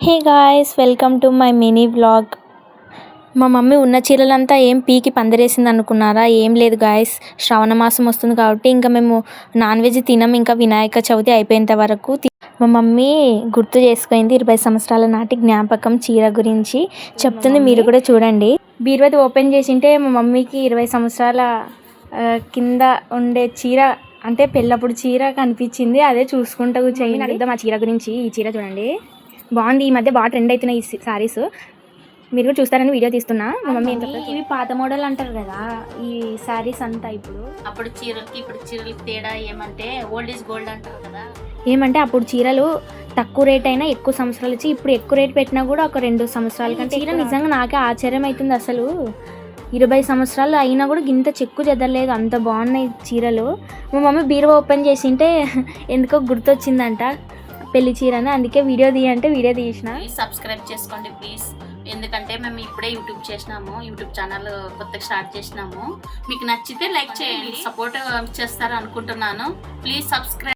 Hey guys, welcome to my mini vlog. మా mummy ఉన్న చీరలంతా ఏం పీకి పందిరేసింది అనుకున్నారా? ఏం లేదు గాయస్, శ్రావణ మాసం వస్తుంది కాబట్టి ఇంకా మేము నాన్ వెజ్ తినం. ఇంకా వినాయక చవితి అయిపోయేంత వరకు మా మమ్మీ గుర్తు చేసుకుంది 20 సంవత్సరాల నాటి జ్ఞాపకం చీర గురించి చెప్తుంది. మీరు కూడా చూడండి. బీరువాది ఓపెన్ చేసింటే మా మమ్మీకి 20 సంవత్సరాల కింద ఉండే చీర అంటే పెళ్ళప్పుడు చీర కనిపించింది. అదే చూసుకుంటూ కూర్చొని అడుగుదాం ఆ చీర గురించి. ఈ చీర చూడండి, బాగుంది. ఈ మధ్య బాగా ట్రెండ్ అవుతున్నాయి ఈ సారీస్. మీరు కూడా చూస్తారని వీడియో తీస్తున్నా. మా మమ్మీ ఇవి పాత మోడల్ అంటారు కదా ఈ సారీస్ అంతా. అప్పుడు చీరలకి ఇప్పుడు చీరలకి తేడా ఏమంటే ఓల్డ్ ఈజ్ గోల్డ్ అంటారు కదా. ఏమంటే అప్పుడు చీరలు తక్కువ రేట్ అయినా ఎక్కువ సంవత్సరాలు వచ్చి, ఇప్పుడు ఎక్కువ రేట్ పెట్టినా కూడా ఒక 2 సంవత్సరాల కంటే చీర నిజంగా నాకే ఆశ్చర్యం అవుతుంది. అసలు 20 సంవత్సరాలు అయినా కూడా ఇంత చెక్కు చెదరలేదు, అంత బాగున్నాయి చీరలు. మా మమ్మీ బీరువా ఓపెన్ చేసింటే ఎందుకో గుర్తొచ్చిందంట పెళ్లి చీరని, అందుకే వీడియో తీయంటే వీడియో తీసిన. సబ్స్క్రైబ్ చేసుకోండి ప్లీజ్, ఎందుకంటే మేము ఇప్పుడే యూట్యూబ్ ఛానల్ కొత్తగా స్టార్ట్ చేసినాము. మీకు నచ్చితే లైక్ చేయండి, సపోర్ట్ చేస్తారు అనుకుంటున్నాను. Please subscribe.